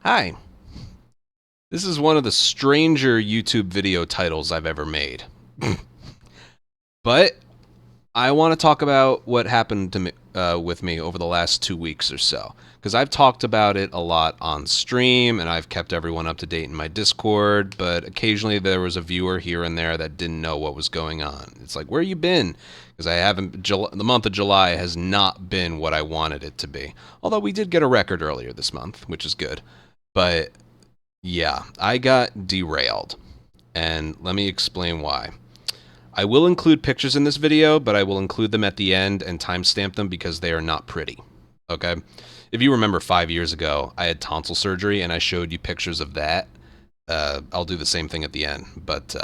Hi. This is one of the stranger YouTube video titles I've ever made. But I want to talk about what happened to me, with me over the last 2 weeks or so. Because I've talked about it a lot on stream, and I've kept everyone up to date in my Discord, but occasionally there was a viewer here and there that didn't know what was going on. It's like, where you been? Because I haven't, the month of July has not been what I wanted it to be. Although we did get a record earlier this month, which is good. But yeah, I got derailed. And let me explain why. I will include pictures in this video, but I will include them at the end and timestamp them because they are not pretty. Okay? If you remember 5 years ago, I had tonsil surgery and I showed you pictures of that. I'll do the same thing at the end. But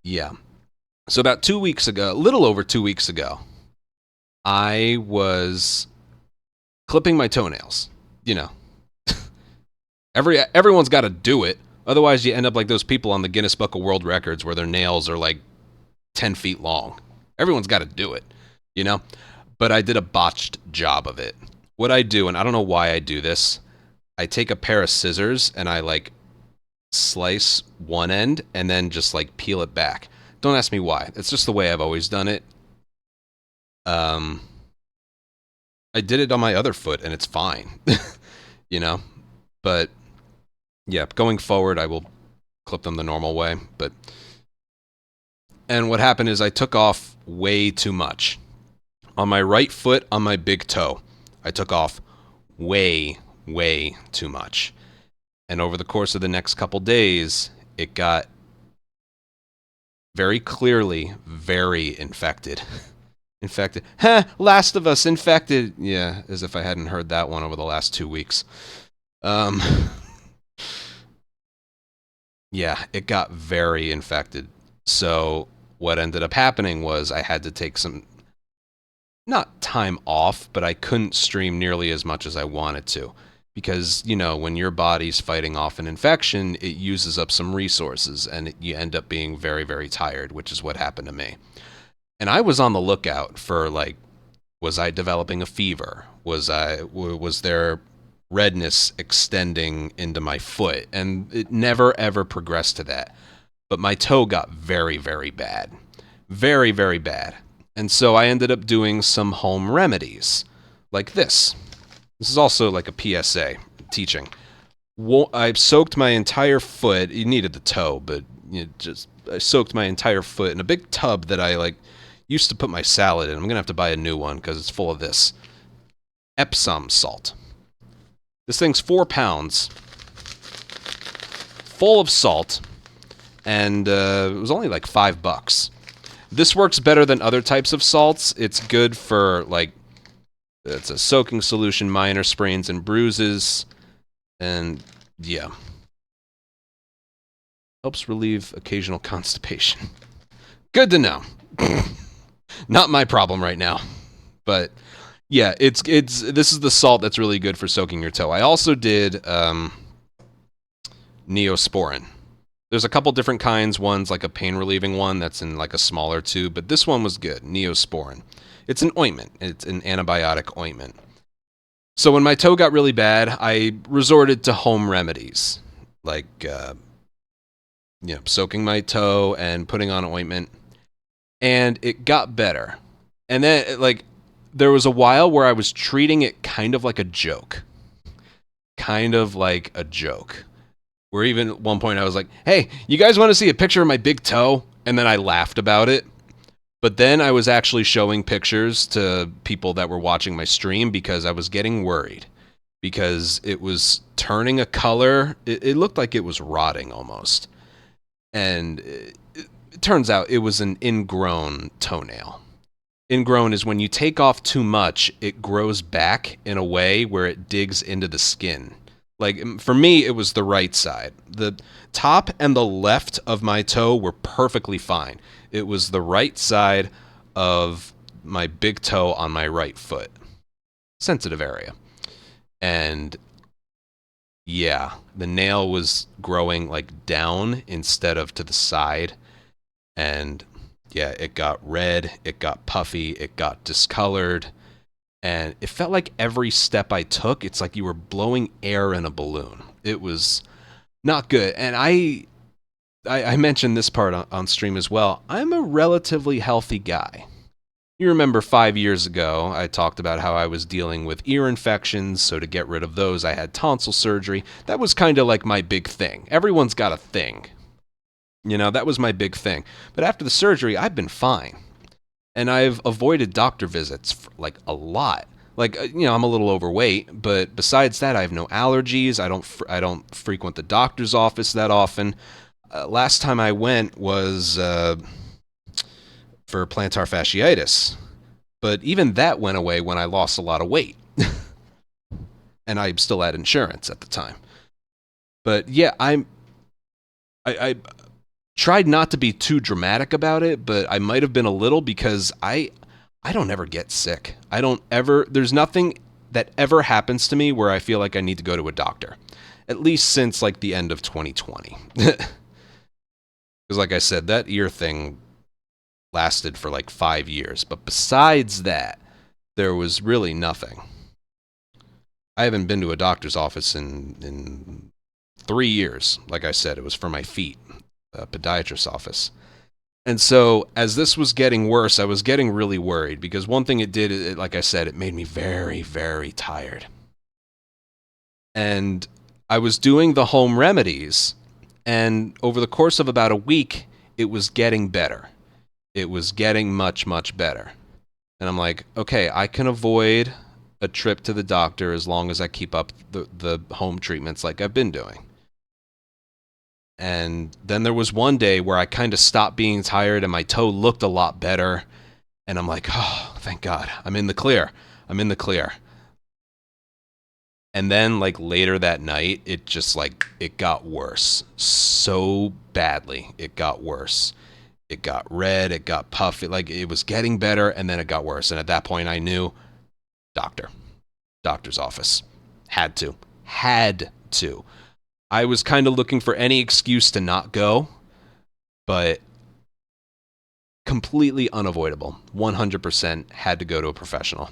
yeah. So about 2 weeks ago, a little over 2 weeks ago, I was clipping my toenails. You know, everyone's got to do it. Otherwise, you end up like those people on the Guinness Book of World Records where their nails are like 10 feet long. Everyone's got to do it, you know? But I did a botched job of it. What I do, and I don't know why I do this, I take a pair of scissors and I like slice one end and then just like peel it back. Don't ask me why. It's just the way I've always done it. I did it on my other foot and it's fine, you know? But yeah, going forward, I will clip them the normal way. And what happened is I took off way too much. On my right foot, on my big toe, I took off way, way too much. And over the course of the next couple days, it got very clearly very infected. Infected. Last of Us infected. Yeah, as if I hadn't heard that one over the last 2 weeks. Yeah, it got very infected. So what ended up happening was I had to take some, not time off, but I couldn't stream nearly as much as I wanted to. Because, you know, when your body's fighting off an infection, it uses up some resources and you end up being very, very tired, which is what happened to me. And I was on the lookout for, like, was I developing a fever? Was there redness extending into my foot? And it never, ever progressed to that. But my toe got very, very bad. Very, very bad. And so I ended up doing some home remedies, like this. This is also like a PSA teaching. I soaked my entire foot. You needed the toe, but I soaked my entire foot in a big tub that I like used to put my salad in. I'm gonna have to buy a new one because it's full of this Epsom salt. This thing's 4 pounds, full of salt, and it was only like $5. This works better than other types of salts. It's good for, like, it's a soaking solution, minor sprains and bruises, and yeah. Helps relieve occasional constipation. Good to know. Not my problem right now. But yeah, this is the salt that's really good for soaking your toe. I also did Neosporin. There's a couple different kinds. One's like a pain relieving one that's in like a smaller tube, but this one was good, Neosporin. It's an ointment. It's an antibiotic ointment. So when my toe got really bad, I resorted to home remedies, like soaking my toe and putting on ointment, and it got better. And then there was a while where I was treating it kind of like a joke. Where even at one point I was like, hey, you guys want to see a picture of my big toe? And then I laughed about it. But then I was actually showing pictures to people that were watching my stream because I was getting worried. Because it was turning a color. It looked like it was rotting almost. And it turns out it was an ingrown toenail. Ingrown is when you take off too much, it grows back in a way where it digs into the skin. Like, for me, it was the right side. The top and the left of my toe were perfectly fine. It was the right side of my big toe on my right foot. Sensitive area. And yeah, the nail was growing like down instead of to the side. And yeah, it got red, it got puffy, it got discolored. And it felt like every step I took, it's like you were blowing air in a balloon. It was not good. And I mentioned this part on stream as well. I'm a relatively healthy guy. You remember 5 years ago, I talked about how I was dealing with ear infections, so to get rid of those, I had tonsil surgery. That was kind of like my big thing. Everyone's got a thing. That was my big thing. But after the surgery, I've been fine. And I've avoided doctor visits for, like, a lot. Like, I'm a little overweight, but besides that, I have no allergies. I don't frequent the doctor's office that often. Last time I went was for plantar fasciitis, but even that went away when I lost a lot of weight, and I still had insurance at the time. But yeah, I tried not to be too dramatic about it, but I might have been a little, because I don't ever get sick. There's nothing that ever happens to me where I feel like I need to go to a doctor. At least since like the end of 2020. Because like I said, that ear thing lasted for like 5 years. But besides that, there was really nothing. I haven't been to a doctor's office in 3 years. Like I said, it was for my feet, a podiatrist's office. And so as this was getting worse, I was getting really worried, because one thing it did, like I said, it made me very, very tired. And I was doing the home remedies, and over the course of about a week, it was getting better. It was getting much, much better. And I'm like, okay, I can avoid a trip to the doctor as long as I keep up the home treatments like I've been doing. And then there was one day where I kind of stopped being tired and my toe looked a lot better. And I'm like, oh, thank God, I'm in the clear. I'm in the clear. And then like later that night, it just like, it got worse so badly. It got worse. It got red. It got puffy. Like it was getting better, and then it got worse. And at that point I knew, doctor's office. Had to. I was kind of looking for any excuse to not go, but completely unavoidable. 100% had to go to a professional.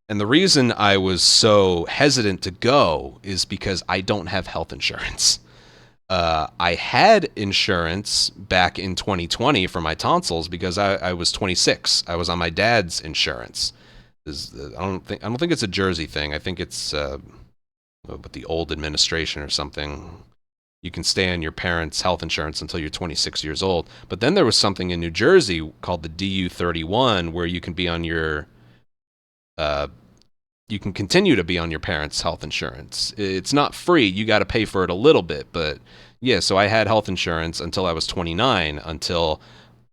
And the reason I was so hesitant to go is because I don't have health insurance. I had insurance back in 2020 for my tonsils because I was 26. I was on my dad's insurance. I don't think it's a Jersey thing. I think it's with the old administration or something. You can stay on your parents' health insurance until you're 26 years old. But then there was something in New Jersey called the DU31 where you can be on your you can continue to be on your parents' health insurance. It's not free. You got to pay for it a little bit. But yeah, so I had health insurance until I was 29, until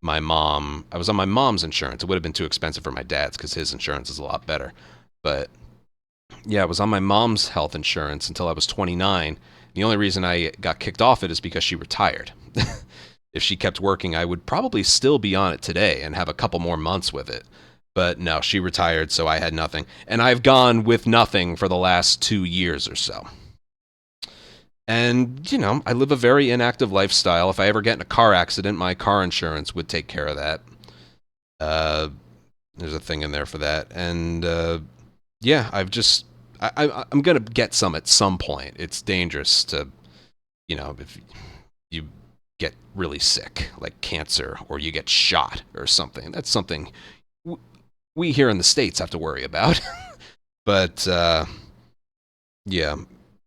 I was on my mom's insurance. It would have been too expensive for my dad's because his insurance is a lot better. But yeah, I was on my mom's health insurance until I was 29. The only reason I got kicked off it is because she retired. If she kept working, I would probably still be on it today and have a couple more months with it. But no, she retired, so I had nothing. And I've gone with nothing for the last 2 years or so. And, I live a very inactive lifestyle. If I ever get in a car accident, my car insurance would take care of that. There's a thing in there for that. And, yeah, I'm going to get some at some point. It's dangerous to, if you get really sick, like cancer, or you get shot or something. That's something we here in the States have to worry about. But, yeah,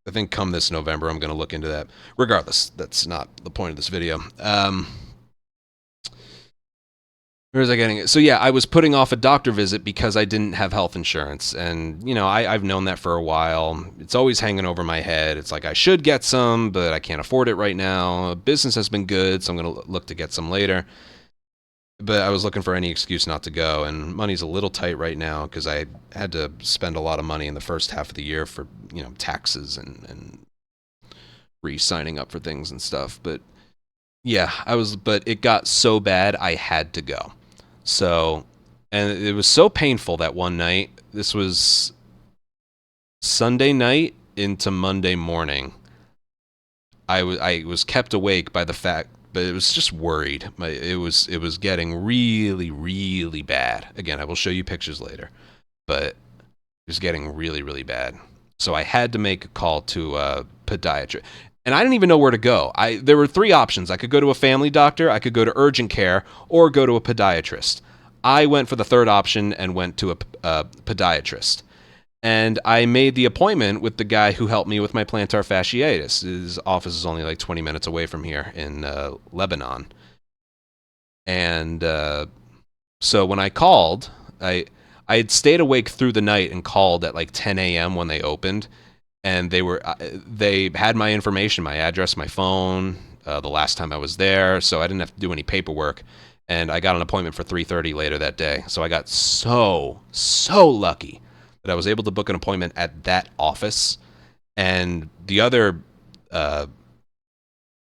I think come this November, I'm going to look into that. Regardless, that's not the point of this video. Where was I getting it? So yeah, I was putting off a doctor visit because I didn't have health insurance. And, I've known that for a while. It's always hanging over my head. It's like I should get some, but I can't afford it right now. Business has been good, so I'm going to look to get some later. But I was looking for any excuse not to go, and money's a little tight right now because I had to spend a lot of money in the first half of the year for, taxes and re-signing up for things and stuff. But yeah, but it got so bad I had to go. So, and it was so painful that one night. This was Sunday night into Monday morning. I was kept awake by the fact, but it was just worried. It was getting really, really bad. Again, I will show you pictures later. But It was getting really, really bad. So I had to make a call to a podiatrist. And I didn't even know where to go. There were 3 options. I could go to a family doctor, I could go to urgent care, or go to a podiatrist. I went for the third option and went to a podiatrist. And I made the appointment with the guy who helped me with my plantar fasciitis. His office is only like 20 minutes away from here in Lebanon. And so when I called, I had stayed awake through the night and called at like 10 a.m. when they opened, and they had my information, my address, my phone, the last time I was there, so I didn't have to do any paperwork. And I got an appointment for 3:30 later that day. So I got so lucky that I was able to book an appointment at that office. And the other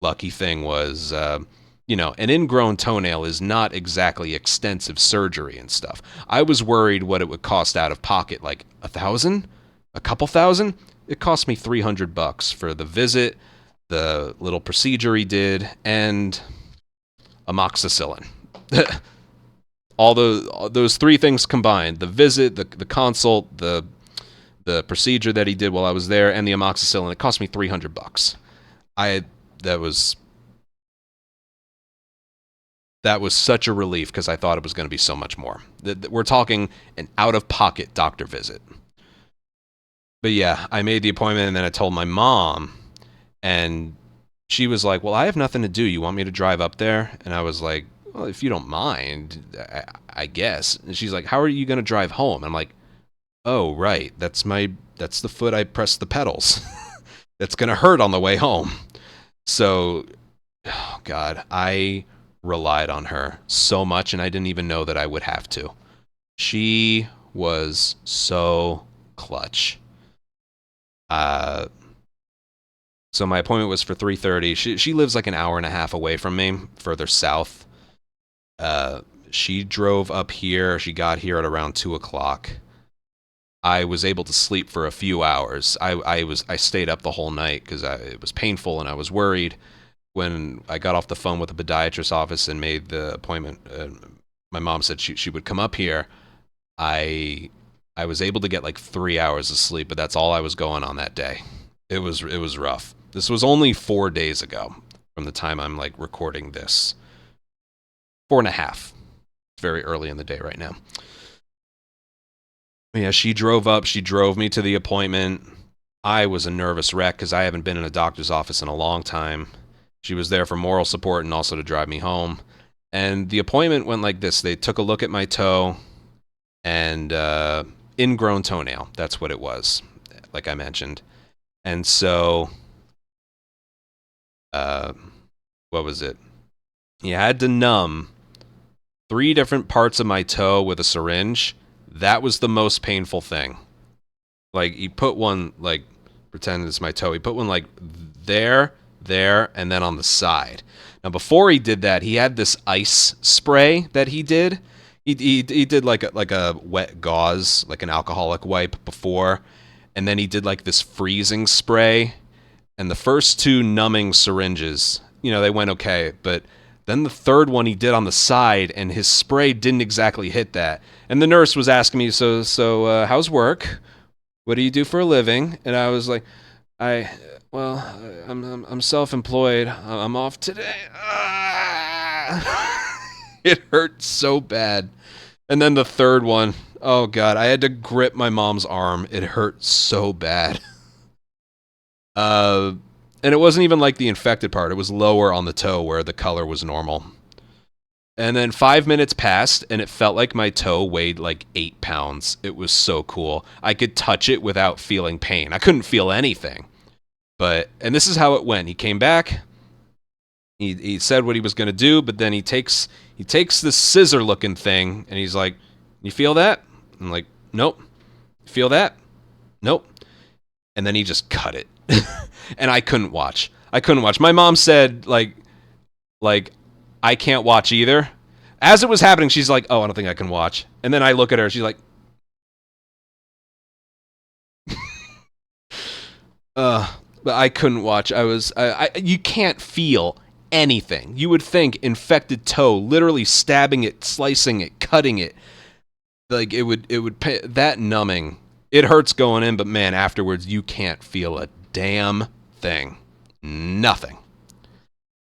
lucky thing was, an ingrown toenail is not exactly extensive surgery and stuff. I was worried what it would cost out of pocket, like $1,000, a couple thousand. It cost me $300 for the visit, the little procedure he did, and amoxicillin. All those 3 things combined: the visit, the consult, the procedure that he did while I was there, and the amoxicillin. It cost me $300. That was such a relief because I thought it was going to be so much more. We're talking an out-of-pocket doctor visit. But yeah, I made the appointment, and then I told my mom, and she was like, well, I have nothing to do. You want me to drive up there? And I was like, well, if you don't mind, I guess. And she's like, how are you going to drive home? I'm like, oh, right. That's the foot I pressed the pedals. That's going to hurt on the way home. So, oh God, I relied on her so much, and I didn't even know that I would have to. She was so clutch. So my appointment was for 3:30. She lives like an hour and a half away from me, further south. She drove up here. She got here at around 2:00. I was able to sleep for a few hours. I stayed up the whole night because it was painful and I was worried. When I got off the phone with the podiatrist's office and made the appointment, my mom said she would come up here. I was able to get like 3 hours of sleep, but that's all I was going on that day. It was rough. This was only 4 days ago from the time I'm like recording this. 4.5. It's very early in the day right now. Yeah, she drove up. She drove me to the appointment. I was a nervous wreck because I haven't been in a doctor's office in a long time. She was there for moral support and also to drive me home. And the appointment went like this. They took a look at my toe and ingrown toenail. That's what it was, like I mentioned. And so, what was it? You had to numb 3 different parts of my toe with a syringe. That was the most painful thing. Like, he put one, like, pretend it's my toe. He put one, like, there, and then on the side. Now, before he did that, he had this ice spray that he did. He did, like a wet gauze, like an alcoholic wipe before. And then he did, like, this freezing spray. And the first 2 numbing syringes, they went okay. But then the third one he did on the side, and his spray didn't exactly hit that. And the nurse was asking me, so how's work? What do you do for a living? And I was like, I'm self-employed. I'm off today. It hurt so bad. And then the third one, oh God, I had to grip my mom's arm. It hurt so bad. And it wasn't even like the infected part. It was lower on the toe where the color was normal. And then 5 minutes passed, and it felt like my toe weighed like 8 pounds. It was so cool. I could touch it without feeling pain. I couldn't feel anything. And this is how it went. He came back. He said what he was going to do, but then he takes this scissor-looking thing, and he's like, you feel that? I'm like, nope. Feel that? Nope. And then he just cut it. And I couldn't watch. My mom said, like, I can't watch either. As it was happening, she's like, oh, I don't think I can watch. And then I look at her, she's like, but I couldn't watch. You can't feel anything. You would think infected toe, literally stabbing it, slicing it, cutting it. Like, that numbing It hurts going in, but man, afterwards you can't feel a damn thing. Nothing.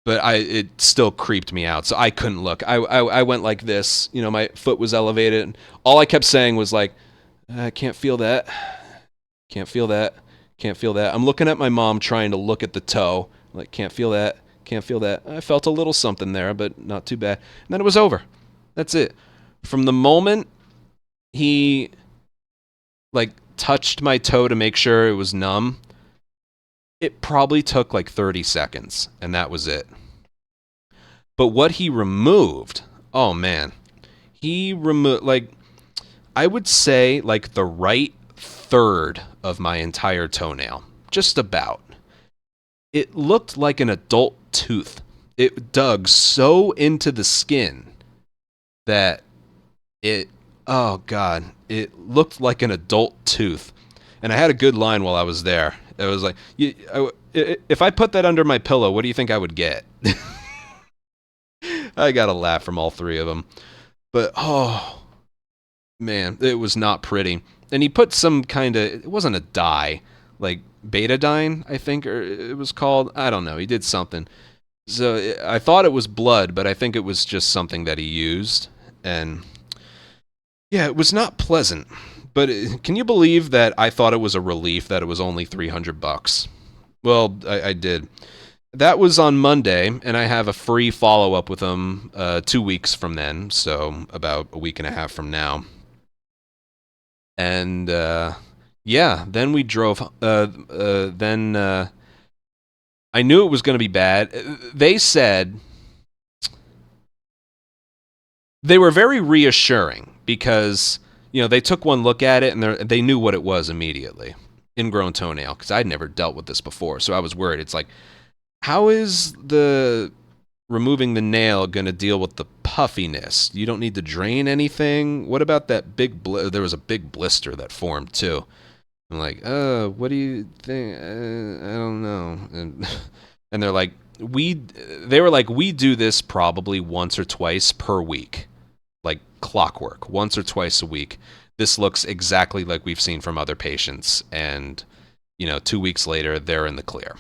But it still creeped me out, so I couldn't look. I went like this, you know, my foot was elevated. And all I kept saying was like, I can't feel that. Can't feel that. Can't feel that. I'm looking at my mom trying to look at the toe. Like, can't feel that. Can't feel that. I felt a little something there, but not too bad. And then it was over. That's it. From the moment he like touched my toe to make sure it was numb, it probably took like 30 seconds, and that was it. But what he removed, oh man, he removed, like, I would say, like, the right third of my entire toenail. Just about. It looked like an adult tooth. It dug so into the skin that it, oh God, it looked like an adult tooth. And I had a good line while I was there. It was like, if I put that under my pillow, what do you think I would get? I got a laugh from all three of them. But, oh, man, it was not pretty. And he put some kind of, it wasn't a dye, like betadine, I think, or it was called. I don't know. He did something. So I thought it was blood, but I think it was just something that he used. And yeah, it was not pleasant. But can you believe that I thought it was a relief that it was only $300? Well, I did. That was on Monday, and I have a free follow-up with him 2 weeks from then, so about a week and a half from now. And yeah, then we drove. Then I knew it was going to be bad. They said they were very reassuring because, you know, they took one look at it and they knew what it was immediately. Ingrown toenail, because I'd never dealt with this before, so I was worried. It's like, how is the removing the nail going to deal with the puffiness? You don't need to drain anything. What about that big there was a big blister that formed too. I'm like, what do you think? I don't know. And they're like, we do this probably once or twice per week, like clockwork, once or twice a week. This looks exactly like we've seen from other patients, and 2 weeks later they're in the clear.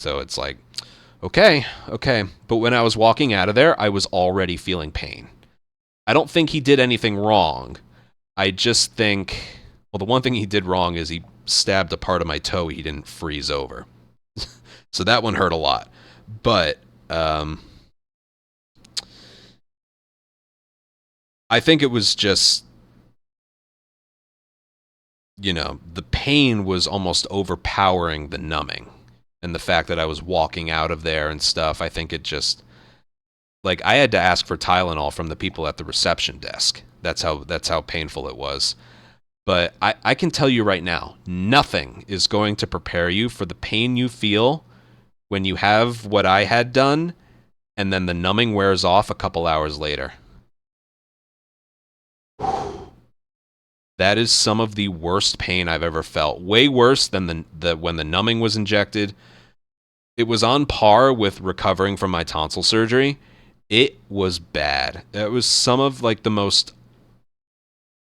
So it's like, okay. But when I was walking out of there, I was already feeling pain. I don't think he did anything wrong. I just think, well, the one thing he did wrong is he stabbed a part of my toe he didn't freeze over. So that one hurt a lot. But I think it was just, the pain was almost overpowering the numbing. And the fact that I was walking out of there and stuff, I think it just, like, I had to ask for Tylenol from the people at the reception desk. That's how painful it was. But I can tell you right now, nothing is going to prepare you for the pain you feel when you have what I had done, and then the numbing wears off a couple hours later. That is some of the worst pain I've ever felt. Way worse than the when the numbing was injected. It was on par with recovering from my tonsil surgery. It was bad. It was some of like the most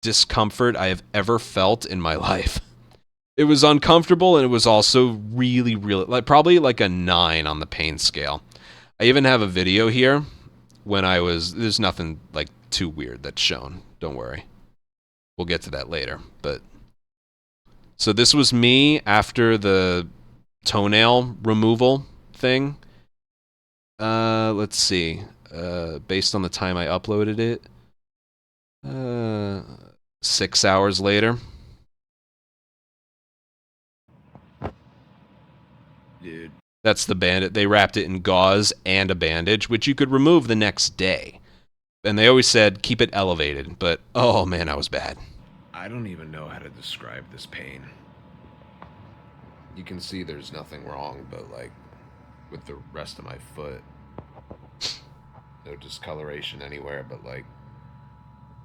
discomfort I have ever felt in my life. It was uncomfortable, and it was also really, really, like, probably like a 9 on the pain scale. I even have a video here when there's nothing like too weird that's shown. Don't worry. We'll get to that later. But so this was me after the toenail removal thing. Let's see. Based on the time I uploaded it, 6 hours later. Dude, that's the bandage. They wrapped it in gauze and a bandage, which you could remove the next day. And they always said, keep it elevated. But, oh man, I was bad. I don't even know how to describe this pain. You can see there's nothing wrong, but, like, with the rest of my foot, no discoloration anywhere, but, like,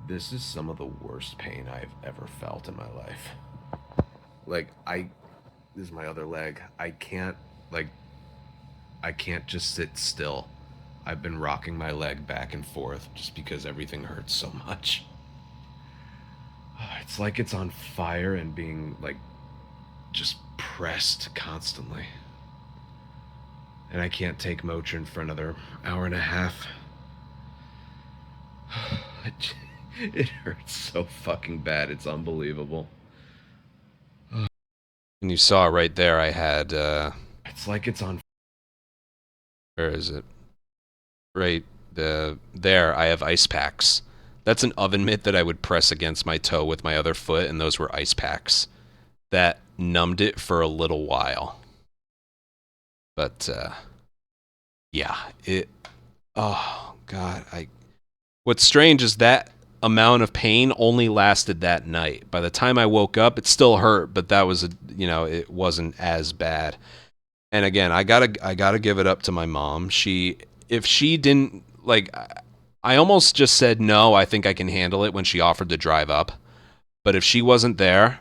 this is some of the worst pain I've ever felt in my life. Like, this is my other leg. I can't just sit still. I've been rocking my leg back and forth just because everything hurts so much. It's like it's on fire and being, like, just pressed constantly. And I can't take Motrin for another hour and a half. It hurts so fucking bad. It's unbelievable. And you saw right there I had, it's like it's on... Where is it? Right there, I have ice packs. That's an oven mitt that I would press against my toe with my other foot, and those were ice packs. That numbed it for a little while. But, yeah, oh, God, what's strange is that amount of pain only lasted that night. By the time I woke up, it still hurt, but that was, it wasn't as bad. And again, I gotta give it up to my mom. If she didn't, like, I almost just said, no, I think I can handle it when she offered to drive up. But if she wasn't there,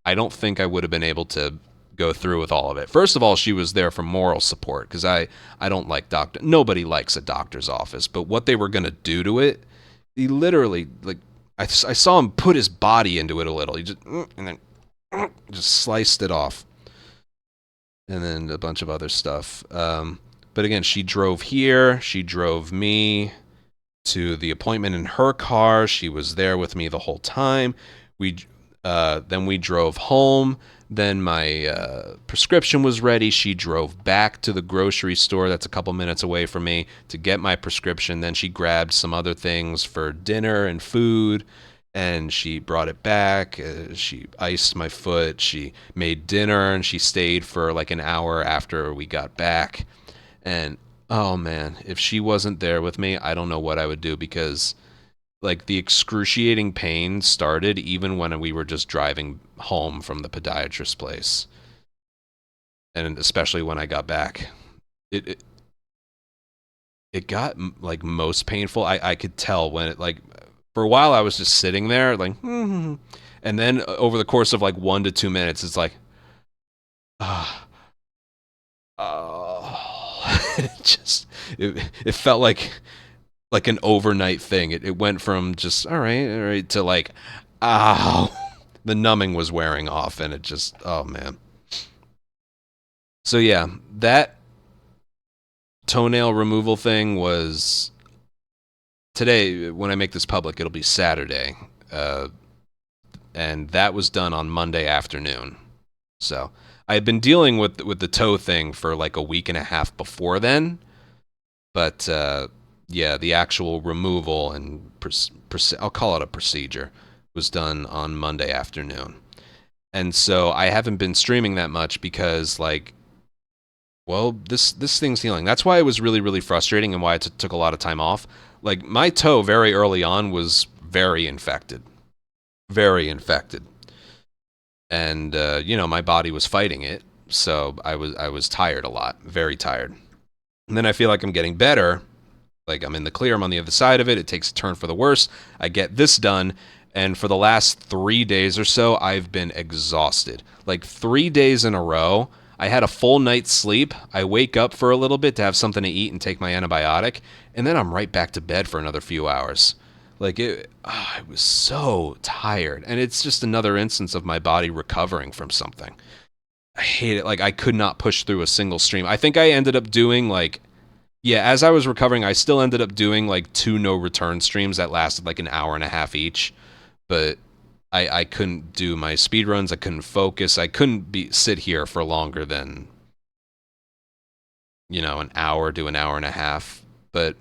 I don't think I would have been able to go through with all of it. First of all, she was there for moral support, because I don't like nobody likes a doctor's office, but what they were going to do to it, he literally, like, I saw him put his body into it a little. He just, and then just sliced it off. And then a bunch of other stuff. But again, she drove here. She drove me to the appointment in her car. She was there with me the whole time. Then we drove home. Then my prescription was ready. She drove back to the grocery store that's a couple minutes away from me to get my prescription. Then she grabbed some other things for dinner and food, and she brought it back. She iced my foot. She made dinner, and she stayed for like an hour after we got back. And, oh, man, if she wasn't there with me, I don't know what I would do, because, like, the excruciating pain started even when we were just driving home from the podiatrist's place. And especially when I got back. It got, like, most painful. I could tell when it, like, for a while I was just sitting there, like, and then over the course of, like, 1 to 2 minutes, it's like, it felt like an overnight thing. It went from just all right to like, ow. The numbing was wearing off, and it just, oh man. So yeah, that toenail removal thing was today. When I make this public, it'll be Saturday, and that was done on Monday afternoon. So I had been dealing with the toe thing for like a week and a half before then, but yeah, the actual removal and I'll call it a procedure was done on Monday afternoon. And so I haven't been streaming that much because, like, well, this thing's healing. That's why it was really, really frustrating and why I took a lot of time off. Like, my toe very early on was very infected. Very infected. And, my body was fighting it, so I was tired a lot. Very tired. And then I feel like I'm getting better. Like, I'm in the clear, I'm on the other side of it, it takes a turn for the worse, I get this done, and for the last 3 days or so, I've been exhausted. Like, 3 days in a row, I had a full night's sleep, I wake up for a little bit to have something to eat and take my antibiotic, and then I'm right back to bed for another few hours. Like, I was so tired, and it's just another instance of my body recovering from something. I hate it. Like, I could not push through a single stream. I think I ended up doing, like, yeah, as I was recovering, I still ended up doing like 2 no-return streams that lasted like an hour and a half each. But I couldn't do my speed runs. I couldn't focus. I couldn't sit here for longer than, an hour to an hour and a half. But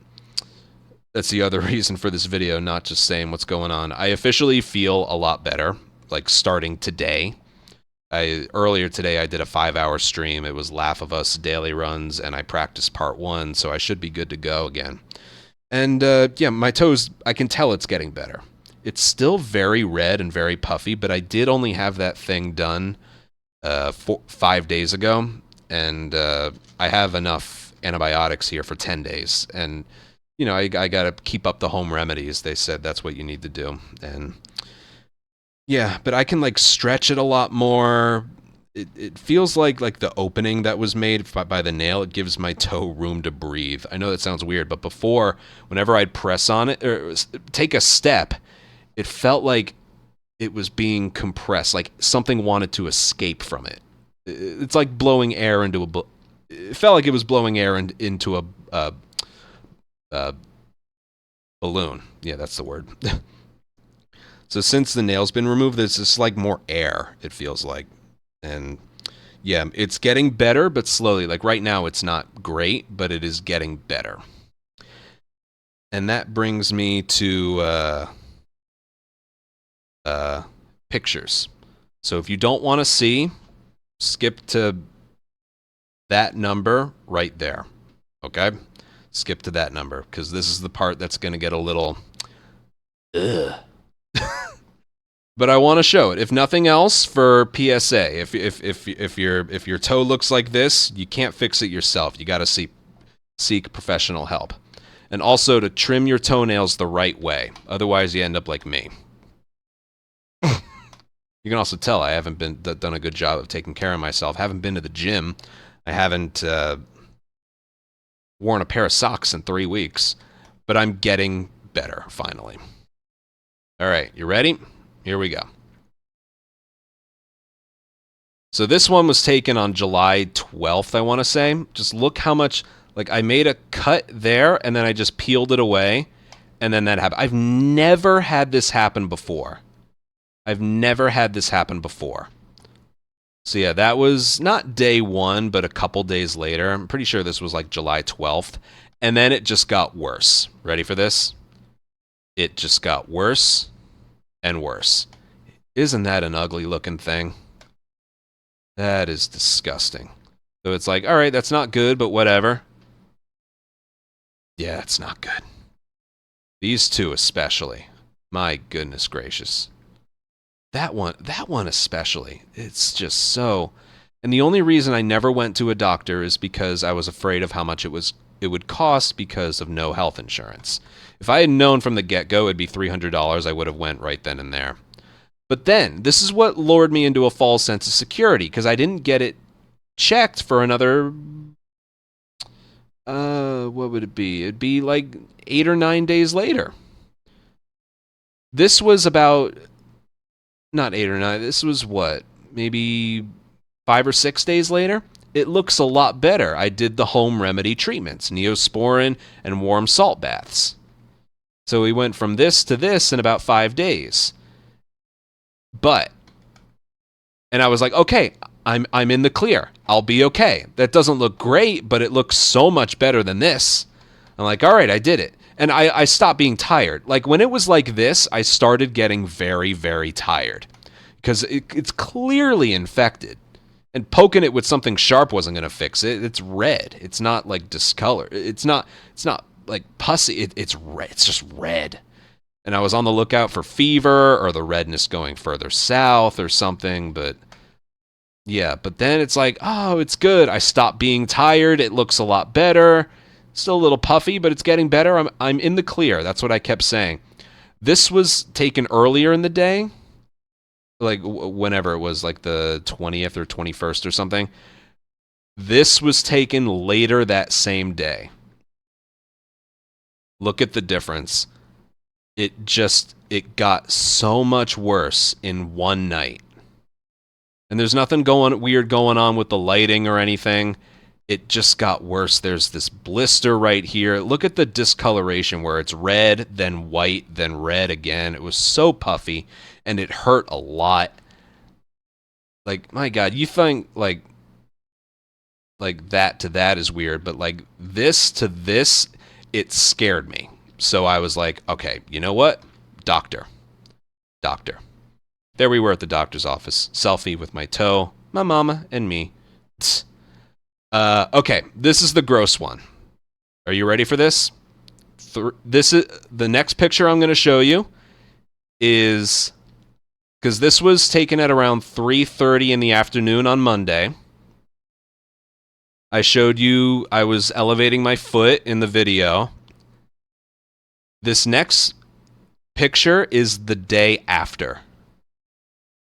that's the other reason for this video, not just saying what's going on. I officially feel a lot better, like starting today. Earlier today, I did a 5-hour stream. It was Laugh of Us daily runs, and I practiced part 1, so I should be good to go again. And, yeah, my toes, I can tell it's getting better. It's still very red and very puffy, but I did only have that thing done 5 days ago, and I have enough antibiotics here for 10 days. And, I got to keep up the home remedies. They said that's what you need to do. And yeah, but I can, like, stretch it a lot more. It feels like the opening that was made by the nail, it gives my toe room to breathe. I know that sounds weird, but before, whenever I'd press on it or take a step, it felt like it was being compressed, like something wanted to escape from it. It's like blowing air into a. It felt like it was blowing air into a balloon. Yeah, that's the word. So since the nail's been removed, there's just like more air. It feels like, and yeah, it's getting better, but slowly. Like right now, it's not great, but it is getting better. And that brings me to pictures. So if you don't want to see, skip to that number right there. Okay? Skip to that number, because this is the part that's going to get a little ugh. But I want to show it. If nothing else, for PSA, if your toe looks like this, you can't fix it yourself. You got to seek professional help. And also to trim your toenails the right way. Otherwise, you end up like me. You can also tell I haven't done a good job of taking care of myself. Haven't been to the gym. I haven't worn a pair of socks in 3 weeks. But I'm getting better, finally. All right, you ready? Here we go. So this one was taken on July 12th, I want to say. Just look how much, like I made a cut there and then I just peeled it away and then that happened. I've never had this happen before. I've never had this happen before. So yeah, that was not day one, but a couple days later. I'm pretty sure this was like July 12th. And then it just got worse. Ready for this? It just got worse and worse. Isn't that an ugly looking thing? That is disgusting. So it's like, all right, that's not good, but whatever. Yeah, it's not good. These two especially. My goodness gracious. That one especially. It's just so... And the only reason I never went to a doctor is because I was afraid of how much it would cost because of no health insurance. If I had known from the get-go it'd be $300, I would have went right then and there. But then, this is what lured me into a false sense of security, because I didn't get it checked for another... what would it be? It'd be like 8 or 9 days later. This was about... Not 8 or 9, this was what? Maybe 5 or 6 days later? It looks a lot better. I did the home remedy treatments, Neosporin and warm salt baths. So we went from this to this in about 5 days. But, and I was like, okay, I'm in the clear. I'll be okay. That doesn't look great, but it looks so much better than this. I'm like, all right, I did it. And I stopped being tired. Like, when it was like this, I started getting very, very tired. Because it's clearly infected. And poking it with something sharp wasn't going to fix it. It's red. It's not, like, discolored. It's not like, pussy. It's red. It's just red. And I was on the lookout for fever or the redness going further south or something, but yeah, but then it's like, oh, it's good. I stopped being tired. It looks a lot better. Still a little puffy, but it's getting better. I'm in the clear. That's what I kept saying. This was taken earlier in the day, like whenever it was, like the 20th or 21st or something. This was taken later that same day. Look at the difference. It got so much worse in one night. And there's nothing weird going on with the lighting or anything. It just got worse. There's this blister right here. Look at the discoloration where it's red, then white, then red again. It was so puffy, and it hurt a lot. Like, my God, you think, like that to that is weird, but, like, this to this, it scared me. So I was like, okay, you know what? Doctor. There we were at the doctor's office. Selfie with my toe, my mama, and me. Okay, this is the gross one. Are you ready for this? This is the next picture I'm going to show you is... Because this was taken at around 3:30 in the afternoon on Monday. I showed you I was elevating my foot in the video. This next picture is the day after.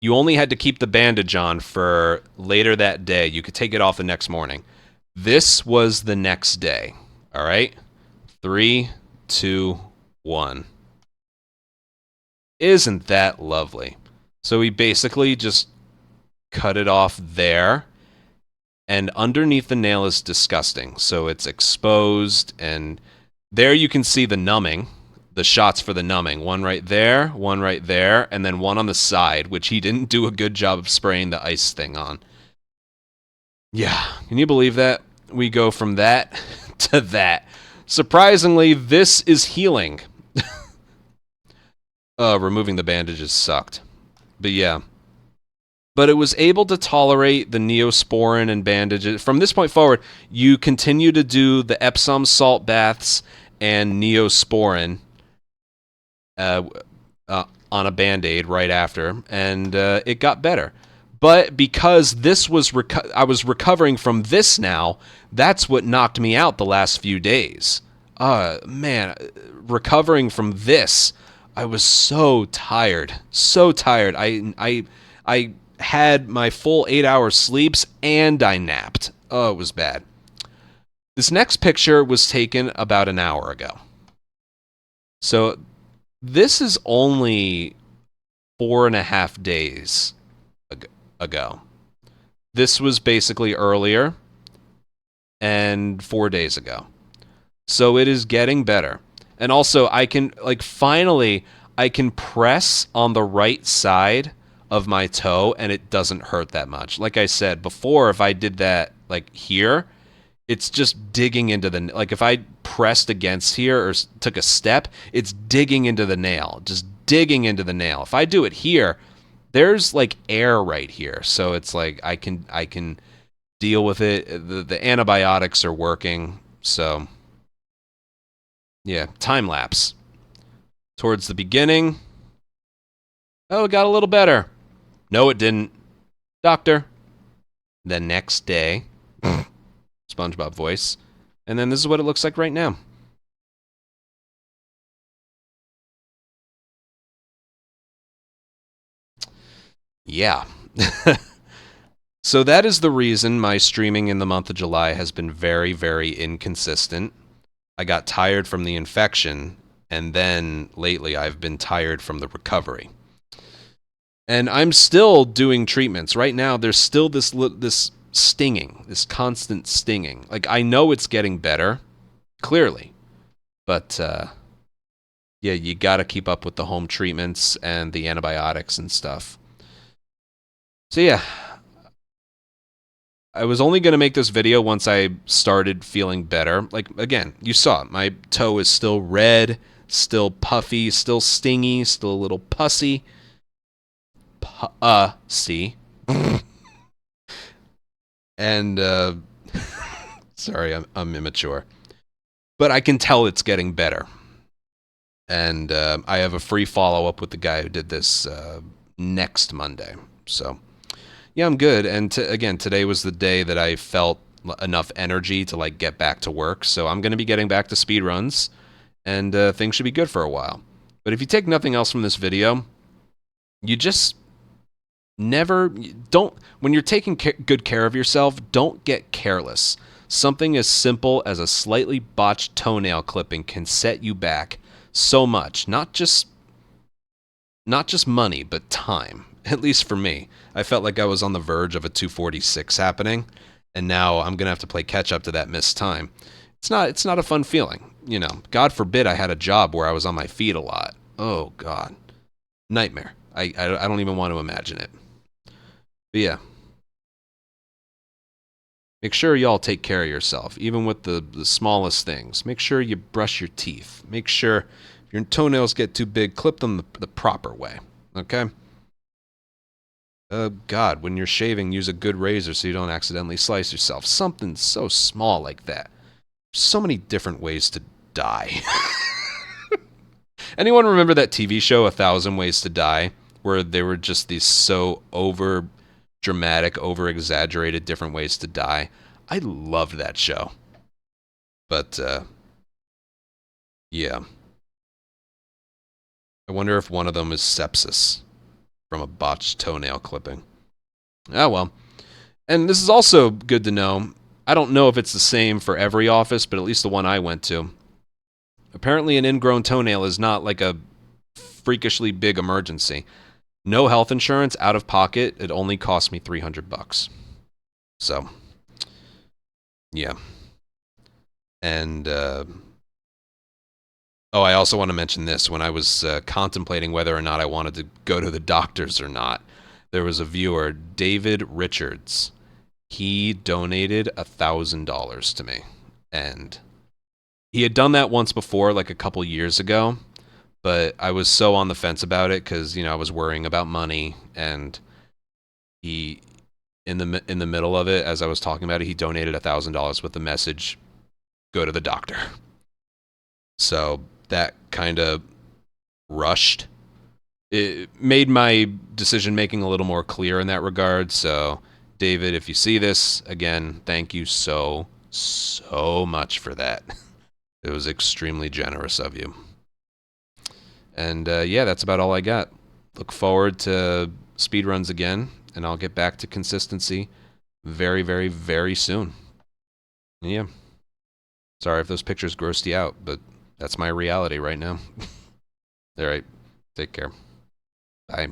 You only had to keep the bandage on for later that day. You could take it off the next morning. This was the next day. All right? 3, 2, 1. Isn't that lovely? So he basically just cut it off there, and underneath the nail is disgusting. So it's exposed, and there you can see the numbing, the shots for the numbing. One right there, and then one on the side, which he didn't do a good job of spraying the ice thing on. Yeah, can you believe that? We go from that to that. Surprisingly, this is healing. Removing the bandages sucked. But yeah. But it was able to tolerate the Neosporin and bandages. From this point forward, you continue to do the Epsom salt baths and Neosporin on a Band-Aid right after, and it got better. But because this was I was recovering from this now, that's what knocked me out the last few days. Man, recovering from this, I was so tired. So tired. I had my full 8-hour sleeps and I napped. Oh, it was bad. This next picture was taken about an hour ago. So this is only 4.5 days ago. This was basically earlier and 4 days ago. So it is getting better. And also I can, like, finally I can press on the right side of my toe and it doesn't hurt that much. Like I said before, if I did that like here, it's just digging into the, like if I pressed against here or took a step, it's digging into the nail, just digging into the nail. If I do it here, there's like air right here. So it's like I can deal with it. The antibiotics are working. So yeah, time lapse. Towards the beginning, oh, it got a little better. No, it didn't. Doctor. The next day, SpongeBob voice. And then this is what it looks like right now. Yeah. So that is the reason my streaming in the month of July has been very, very inconsistent. I got tired from the infection, and then lately I've been tired from the recovery. And I'm still doing treatments. Right now, there's still this stinging, this constant stinging. Like, I know it's getting better, clearly. But, yeah, you got to keep up with the home treatments and the antibiotics and stuff. So, yeah. I was only going to make this video once I started feeling better. Like, again, you saw it. My toe is still red, still puffy, still stingy, still a little pussy. See? And, sorry, I'm immature. But I can tell it's getting better. And I have a free follow-up with the guy who did this next Monday. So, yeah, I'm good. And again, today was the day that I felt enough energy to like get back to work. So I'm going to be getting back to speedruns, and things should be good for a while. But if you take nothing else from this video, you just don't, when you're taking good care of yourself, don't get careless. Something as simple as a slightly botched toenail clipping can set you back so much. Not just money, but time. At least for me. I felt like I was on the verge of a 246 happening, and now I'm going to have to play catch up to that missed time. It's not a fun feeling. You know, God forbid I had a job where I was on my feet a lot. Oh, God. Nightmare. I don't even want to imagine it. But yeah. Make sure y'all take care of yourself, even with the smallest things. Make sure you brush your teeth. Make sure if your toenails get too big, clip them the proper way. Okay? God, when you're shaving, use a good razor so you don't accidentally slice yourself. Something so small like that. So many different ways to die. Anyone remember that TV show, 1,000 Ways to Die, where they were just these so over-dramatic, over-exaggerated different ways to die? I loved that show. But, yeah. I wonder if one of them is sepsis from a botched toenail clipping. Oh, well. And this is also good to know. I don't know if it's the same for every office, but at least the one I went to. Apparently an ingrown toenail is not like a freakishly big emergency. No health insurance, out of pocket. It only cost me $300. So, yeah. And oh, I also want to mention this. When I was contemplating whether or not I wanted to go to the doctors or not, there was a viewer, David Richards. He donated $1,000 to me, and he had done that once before, like a couple years ago. But I was so on the fence about it because I was worrying about money, and he in the middle of it, as I was talking about it, he donated $1,000 with the message, "Go to the doctor." So that kind of rushed. It made my decision making a little more clear in that regard. So, David, if you see this again, thank you so much for that. It was extremely generous of you. And yeah, that's about all I got. Look forward to speedruns again, and I'll get back to consistency very, very, very soon. Yeah. Sorry if those pictures grossed you out, but that's my reality right now. All right. Take care. Bye.